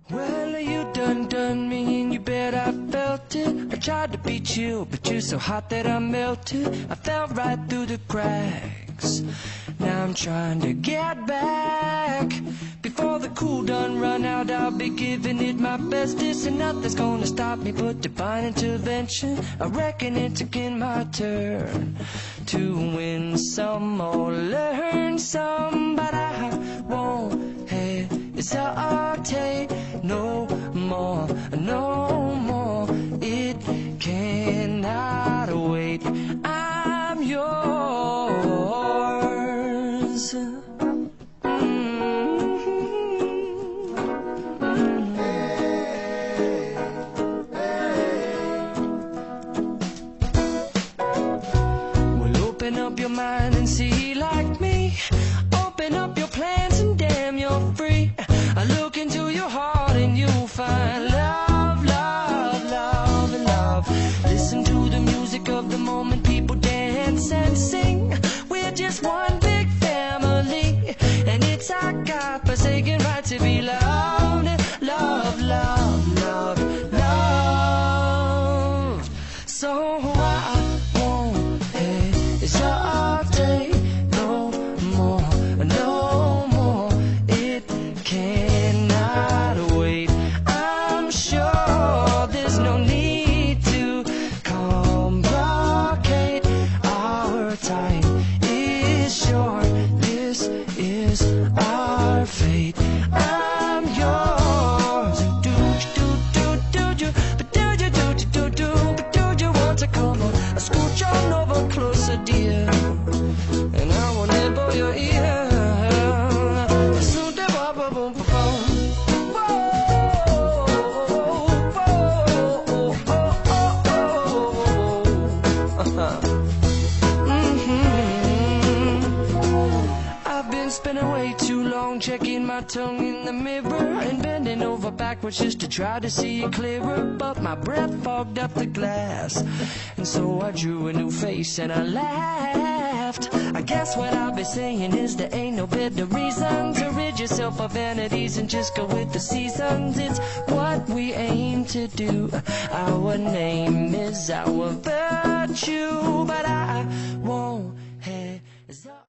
Well, you done me and you bet I felt it. I tried to be chill, but you're so hot that I melted. I fell right through the cracks. Now I'm trying to get back. Before the cool done run out, I'll be giving it my bestest, and nothing's gonna stop me but divine intervention. I reckon it's again my turn to win some or learn some, but I won't hesitate no more, no more. It cannot wait. I'm yours. Well, open up your mind and see like me. Open up your plans and damn, you're free. I look into your heart and you'll find love, love, love, and love. Listen to the music of the moment, people dance and sing. We're just one big family, and it's our God-forsaken right to be loved. Love, love, love, love. So I won't hesitate no more, no more. It cannot wait. I'm sure there's no need to complicate. Our time is short. This is our fate. I'm yours. Do you, but do you, but do you want to come on? Scooch on over closer, dear, and I will nibble your ear. I've been spending way too long checking my tongue in the mirror and bending over backwards just to try to see it clearer, but my breath fogged up the glass, and so I drew a new face and I laughed. I guess what I'll be saying is there ain't no better reason to rid yourself of vanities and just go with the seasons. It's what we aim to do. Our name is our virtue, but I won't hesitate.